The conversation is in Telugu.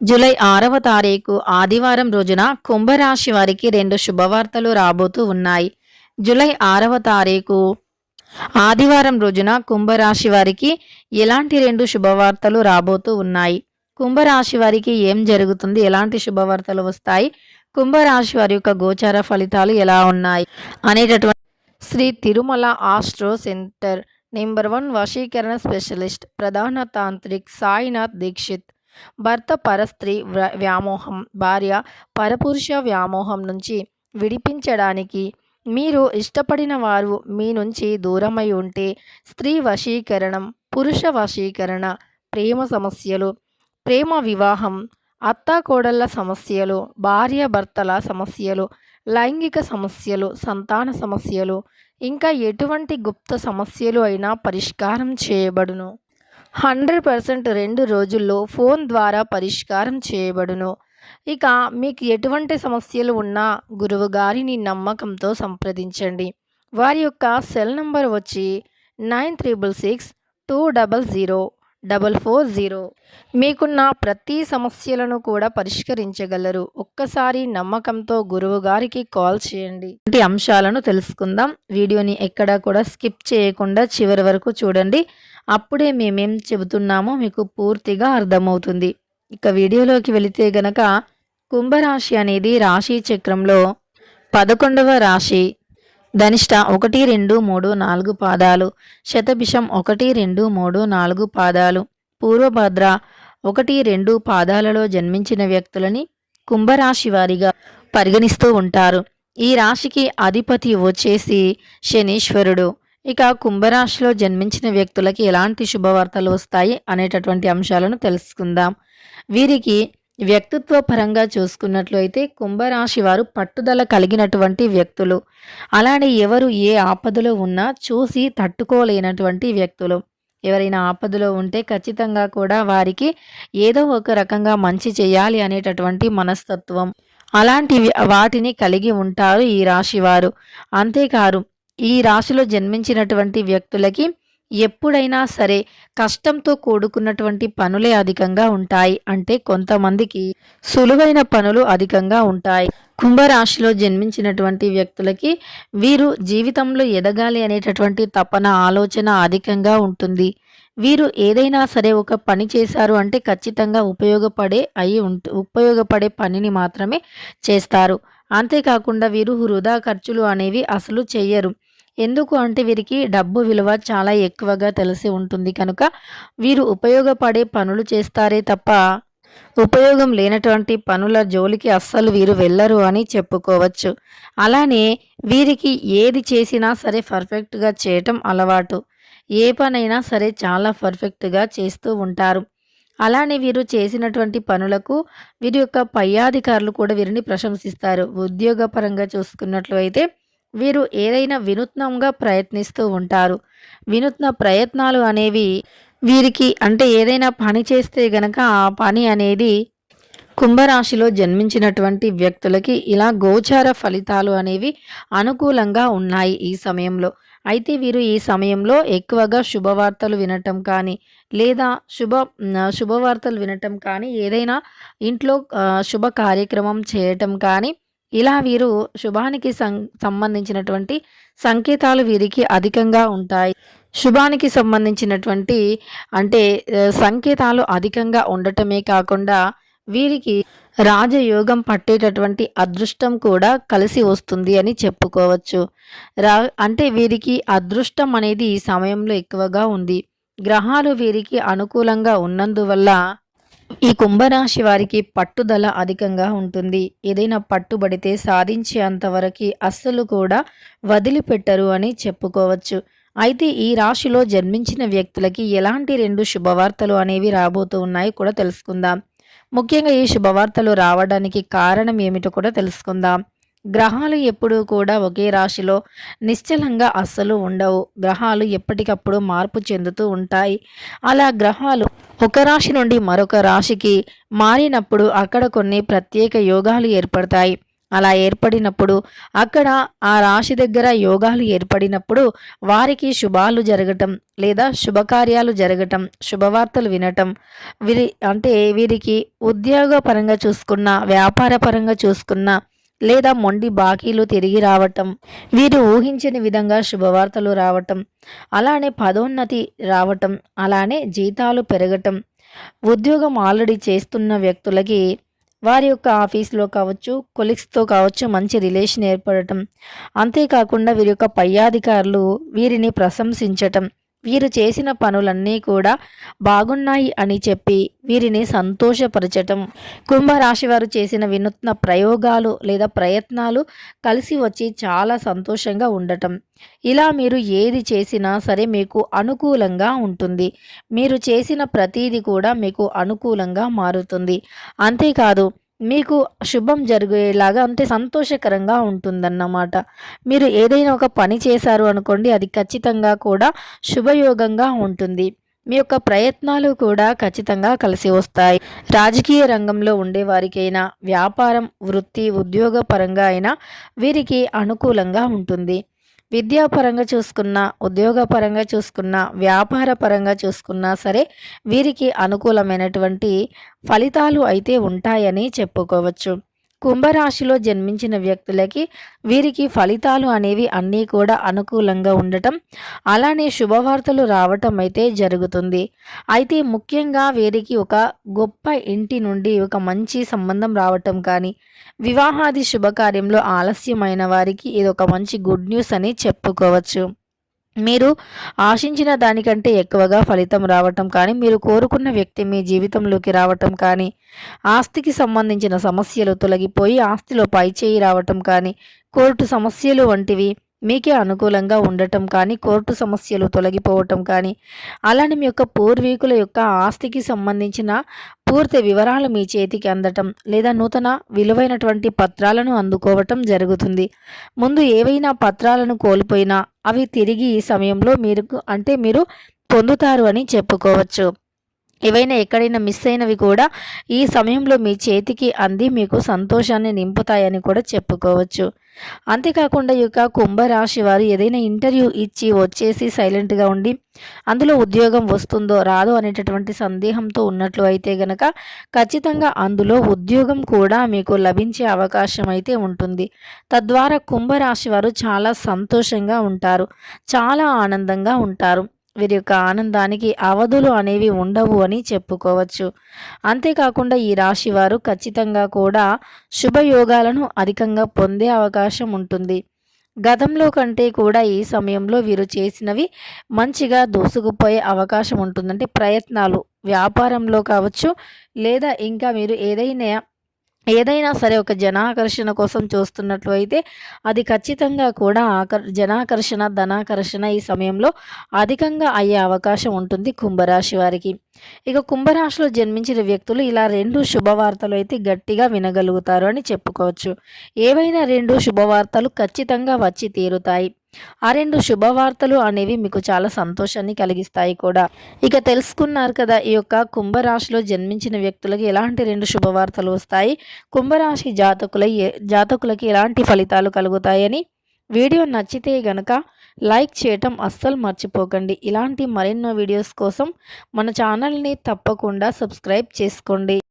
జూలై 6వ తారీఖు ఆదివారం రోజున కుంభరాశి వారికి 2 శుభవార్తలు రాబోతూ ఉన్నాయి. జూలై 6వ తారీఖు ఆదివారం రోజున కుంభరాశి వారికి ఎలాంటి 2 శుభవార్తలు రాబోతూ ఉన్నాయి? కుంభరాశి వారికి ఏం జరుగుతుంది? ఎలాంటి శుభవార్తలు వస్తాయి? కుంభరాశి వారి యొక్క గోచార ఫలితాలు ఎలా ఉన్నాయి అనేటటువంటి Shri Tirumala astro centre number 1 వశీకరణ స్పెషలిస్ట్ ప్రధాన తాంత్రిక్ సాయినాథ్ దీక్షిత్. భర్త పరస్త్రీ వ్యామోహం, భార్య పరపురుష వ్యామోహం నుంచి విడిపించడానికి మీరు ఇష్టపడిన వారు మీ నుంచి దూరమై ఉంటే స్త్రీ వశీకరణం, పురుష వశీకరణ, ప్రేమ సమస్యలు, ప్రేమ వివాహం, అత్తాకోడళ్ల సమస్యలు, భార్య భర్తల సమస్యలు, లైంగిక సమస్యలు, సంతాన సమస్యలు, ఇంకా ఎటువంటి గుప్త సమస్యలు అయినా పరిష్కారం చేయబడును. 100% 2 రోజుల్లో ఫోన్ ద్వారా పరిష్కారం చేయబడును. ఇక మీకు ఎటువంటి సమస్యలు ఉన్నా గురువు గారిని నమ్మకంతో సంప్రదించండి. వారి యొక్క సెల్ నంబర్ వచ్చి 9662004440. మీకున్న ప్రతి సమస్యలను కూడా పరిష్కరించగలరు. ఒక్కసారి నమ్మకంతో గురువు గారికి కాల్ చేయండి. ఇలాంటి అంశాలను తెలుసుకుందాం. వీడియోని ఎక్కడా కూడా స్కిప్ చేయకుండా చివరి వరకు చూడండి. అప్పుడే మేమేం చెబుతున్నామో మీకు పూర్తిగా అర్థమవుతుంది. ఇక వీడియోలోకి వెళితే గనక కుంభరాశి అనేది రాశి చక్రంలో 11వ రాశి. ధనిష్ట 1, 2, 3, 4 పాదాలు, శతభిషం 1, 2, 3, 4 పాదాలు, పూర్వభద్ర 1, 2 పాదాలలో జన్మించిన వ్యక్తులని కుంభరాశి వారిగా పరిగణిస్తూ ఉంటారు. ఈ రాశికి అధిపతి వచ్చేసి శనీశ్వరుడు. ఇక కుంభరాశిలో జన్మించిన వ్యక్తులకి ఎలాంటి శుభవార్తలు వస్తాయి అనేటటువంటి అంశాలను తెలుసుకుందాం. వీరికి వ్యక్తిత్వ పరంగా చూసుకున్నట్లయితే కుంభరాశి వారు పట్టుదల కలిగినటువంటి వ్యక్తులు. అలానే ఎవరు ఏ ఆపదలో ఉన్నా చూసి తట్టుకోలేనటువంటి వ్యక్తులు. ఎవరైనా ఆపదలో ఉంటే ఖచ్చితంగా కూడా వారికి ఏదో ఒక రకంగా మంచి చేయాలి అనేటటువంటి మనస్తత్వం, అలాంటి వాటిని కలిగి ఉంటారు ఈ రాశి వారు. అంతేకాదు ఈ రాశిలో జన్మించినటువంటి వ్యక్తులకి ఎప్పుడైనా సరే కష్టంతో కూడుకున్నటువంటి పనులే అధికంగా ఉంటాయి. అంటే కొంతమందికి సులువైన పనులు అధికంగా ఉంటాయి. కుంభరాశిలో జన్మించినటువంటి వ్యక్తులకి వీరు జీవితంలో ఎదగాలి అనేటటువంటి తపన, ఆలోచన అధికంగా ఉంటుంది. వీరు ఏదైనా సరే ఒక పని చేశారు అంటే ఖచ్చితంగా ఉపయోగపడే పనిని మాత్రమే చేస్తారు. అంతేకాకుండా వీరు వృధా ఖర్చులు అనేవి అసలు చెయ్యరు. ఎందుకు అంటే వీరికి డబ్బు విలువ చాలా ఎక్కువగా తెలిసి ఉంటుంది కనుక వీరు ఉపయోగపడే పనులు చేస్తారే తప్ప ఉపయోగం లేనటువంటి పనుల జోలికి అస్సలు వీరు వెళ్ళరు అని చెప్పుకోవచ్చు. అలానే వీరికి ఏది చేసినా సరే పర్ఫెక్ట్గా చేయటం అలవాటు. ఏ పనైనా సరే చాలా పర్ఫెక్ట్గా చేస్తూ ఉంటారు. అలానే వీరు చేసినటువంటి పనులకు వీరి యొక్క పై అధికారులు కూడా వీరిని ప్రశంసిస్తారు. ఉద్యోగపరంగా చూసుకున్నట్లు అయితే వీరు ఏదైనా వినూత్నంగా ప్రయత్నిస్తూ ఉంటారు. వినూత్న ప్రయత్నాలు అనేవి వీరికి అంటే ఏదైనా పని చేస్తే గనక ఆ పని అనేది కుంభరాశిలో జన్మించినటువంటి వ్యక్తులకి ఇలా గోచార ఫలితాలు అనేవి అనుకూలంగా ఉన్నాయి ఈ సమయంలో. అయితే వీరు ఈ సమయంలో ఎక్కువగా శుభవార్తలు వినటం కానీ లేదా శుభవార్తలు వినటం కానీ ఏదైనా ఇంట్లో శుభ కార్యక్రమం చేయటం కానీ ఇలా వీరు శుభానికి సంబంధించినటువంటి సంకేతాలు వీరికి అధికంగా ఉంటాయి. శుభానికి సంబంధించినటువంటి అంటే సంకేతాలు అధికంగా ఉండటమే కాకుండా వీరికి రాజయోగం పట్టేటటువంటి అదృష్టం కూడా కలిసి వస్తుంది అని చెప్పుకోవచ్చు. అంటే వీరికి అదృష్టం అనేది ఈ సమయంలో ఎక్కువగా ఉంది. గ్రహాలు వీరికి అనుకూలంగా ఉన్నందువల్ల ఈ కుంభరాశి వారికి పట్టుదల అధికంగా ఉంటుంది. ఏదైనా పట్టుబడితే సాధించేంతవరకు అస్సలు కూడా వదిలిపెట్టరు అని చెప్పుకోవచ్చు. అయితే ఈ రాశిలో జన్మించిన వ్యక్తులకి ఎలాంటి 2 శుభవార్తలు అనేవి రాబోతూ ఉన్నాయి కూడా తెలుసుకుందాం. ముఖ్యంగా ఈ శుభవార్తలు రావడానికి కారణం ఏమిటో కూడా తెలుసుకుందాం. గ్రహాలు ఎప్పుడూ కూడా ఒకే రాశిలో నిశ్చలంగా అస్సలు ఉండవు. గ్రహాలు ఎప్పటికప్పుడు మార్పు చెందుతూ ఉంటాయి. అలా గ్రహాలు ఒక రాశి నుండి మరొక రాశికి మారినప్పుడు అక్కడ కొన్ని ప్రత్యేక యోగాలు ఏర్పడతాయి. అలా ఏర్పడినప్పుడు అక్కడ ఆ రాశి దగ్గర యోగాలు ఏర్పడినప్పుడు వారికి శుభాలు జరగటం లేదా శుభకార్యాలు జరగటం, శుభవార్తలు వినటం, వీరికి ఉద్యోగ పరంగా చూసుకున్న, వ్యాపార పరంగా చూసుకున్న లేదా మొండి బాకీలు తిరిగి రావటం, వీరు ఊహించని విధంగా శుభవార్తలు రావటం, అలానే పదోన్నతి రావటం, అలానే జీతాలు పెరగటం, ఉద్యోగం ఆల్రెడీ చేస్తున్న వ్యక్తులకి వారి యొక్క ఆఫీస్‌లో కావచ్చు, కొలీగ్స్‌తో కావచ్చు మంచి రిలేషన్ ఏర్పడటం. అంతేకాకుండా వీరి యొక్క పై అధికారులు వీరిని ప్రశంసించటం. వీరు చేసిన పనులన్నీ కూడా బాగున్నాయి అని చెప్పి వీరిని సంతోషపరచటం. కుంభరాశి వారు చేసిన వినూత్న ప్రయోగాలు లేదా ప్రయత్నాలు కలిసి వచ్చి చాలా సంతోషంగా ఉండటం. ఇలా మీరు ఏది చేసినా సరే మీకు అనుకూలంగా ఉంటుంది. మీరు చేసిన ప్రతీది కూడా మీకు అనుకూలంగా మారుతుంది. అంతేకాదు మీకు శుభం జరిగేలాగా అంటే సంతోషకరంగా ఉంటుందన్నమాట. మీరు ఏదైనా ఒక పని చేశారు అనుకోండి, అది ఖచ్చితంగా కూడా శుభయోగంగా ఉంటుంది. మీ యొక్క ప్రయత్నాలు కూడా ఖచ్చితంగా కలిసి వస్తాయి. రాజకీయ రంగంలో ఉండేవారికైనా, వ్యాపారం, వృత్తి, ఉద్యోగ పరంగా అయినా వీరికి అనుకూలంగా ఉంటుంది. విద్యాపరంగా చూసుకున్నా, ఉద్యోగపరంగా చూసుకున్నా, వ్యాపార పరంగా చూసుకున్నా సరే వీరికి అనుకూలమైనటువంటి ఫలితాలు అయితే ఉంటాయని చెప్పుకోవచ్చు. కుంభరాశిలో జన్మించిన వ్యక్తులకి వీరికి ఫలితాలు అనేవి అన్నీ కూడా అనుకూలంగా ఉండటం, అలానే శుభవార్తలు రావటం అయితే జరుగుతుంది. అయితే ముఖ్యంగా వీరికి ఒక గొప్ప ఇంటి నుండి ఒక మంచి సంబంధం రావటం కానీ, వివాహాది శుభకార్యంలో ఆలస్యమైన వారికి ఇదొక మంచి గుడ్ న్యూస్ అని చెప్పుకోవచ్చు. మీరు ఆశించిన దానికంటే ఎక్కువగా ఫలితం రావటం కానీ, మీరు కోరుకున్న వ్యక్తి మీ జీవితంలోకి రావటం కానీ, ఆస్తికి సంబంధించిన సమస్యలు తొలగిపోయి ఆస్తిలో పైచేయి రావటం కానీ, కోర్టు సమస్యలు వంటివి మీకే అనుకూలంగా ఉండటం కానీ, కోర్టు సమస్యలు తొలగిపోవటం కానీ, అలానే మీ యొక్క పూర్వీకుల యొక్క ఆస్తికి సంబంధించిన పూర్తి వివరాలు మీ చేతికి అందటం లేదా నూతన విలువైనటువంటి పత్రాలను అందుకోవటం జరుగుతుంది. ముందు ఏవైనా పత్రాలను కోల్పోయినా అవి తిరిగి ఈ సమయంలో మీరు పొందుతారు అని చెప్పుకోవచ్చు. ఏవైనా ఎక్కడైనా మిస్ అయినవి కూడా ఈ సమయంలో మీ చేతికి అంది మీకు సంతోషాన్ని నింపుతాయని కూడా చెప్పుకోవచ్చు. అంతేకాకుండా ఈ యొక్క కుంభరాశి వారు ఏదైనా ఇంటర్వ్యూ ఇచ్చి వచ్చేసి సైలెంట్గా ఉండి అందులో ఉద్యోగం వస్తుందో రాదో అనేటటువంటి సందేహంతో ఉన్నట్లు అయితే గనక ఖచ్చితంగా అందులో ఉద్యోగం కూడా మీకు లభించే అవకాశం అయితే ఉంటుంది. తద్వారా కుంభరాశి వారు చాలా సంతోషంగా ఉంటారు, చాలా ఆనందంగా ఉంటారు. వీరి యొక్క ఆనందానికి అవధులు అనేవి ఉండవు అని చెప్పుకోవచ్చు. అంతేకాకుండా ఈ రాశి వారు ఖచ్చితంగా కూడా శుభయోగాలను అధికంగా పొందే అవకాశం ఉంటుంది. గతంలో కంటే కూడా ఈ సమయంలో వీరు చేసినవి మంచిగా దూసుకుపోయే అవకాశం ఉంటుంది. అంటే ప్రయత్నాలు వ్యాపారంలో కావచ్చు లేదా ఇంకా మీరు ఏదైనా సరే ఒక జనాకర్షణ కోసం చూస్తున్నట్లు అయితే అది ఖచ్చితంగా కూడా జనాకర్షణ, ధనాకర్షణ ఈ సమయంలో అధికంగా అయ్యే అవకాశం ఉంటుంది కుంభరాశి వారికి. ఇక కుంభరాశిలో జన్మించిన వ్యక్తులు ఇలా 2 శుభవార్తలు అయితే గట్టిగా వినగలుగుతారు అని చెప్పుకోవచ్చు. ఏవైనా 2 శుభవార్తలు ఖచ్చితంగా వచ్చి తీరుతాయి. ఆ 2 శుభవార్తలు అనేవి మీకు చాలా సంతోషాన్ని కలిగిస్తాయి కూడా. ఇక తెలుసుకున్నారు కదా ఈ యొక్క కుంభరాశిలో జన్మించిన వ్యక్తులకి ఎలాంటి 2 శుభవార్తలు వస్తాయి, కుంభరాశి జాతకులకి ఎలాంటి ఫలితాలు కలుగుతాయని. వీడియో నచ్చితే గనక లైక్ చేయటం అస్సలు మర్చిపోకండి. ఇలాంటి మరెన్నో వీడియోస్ కోసం మన ఛానల్ని తప్పకుండా సబ్స్క్రైబ్ చేసుకోండి.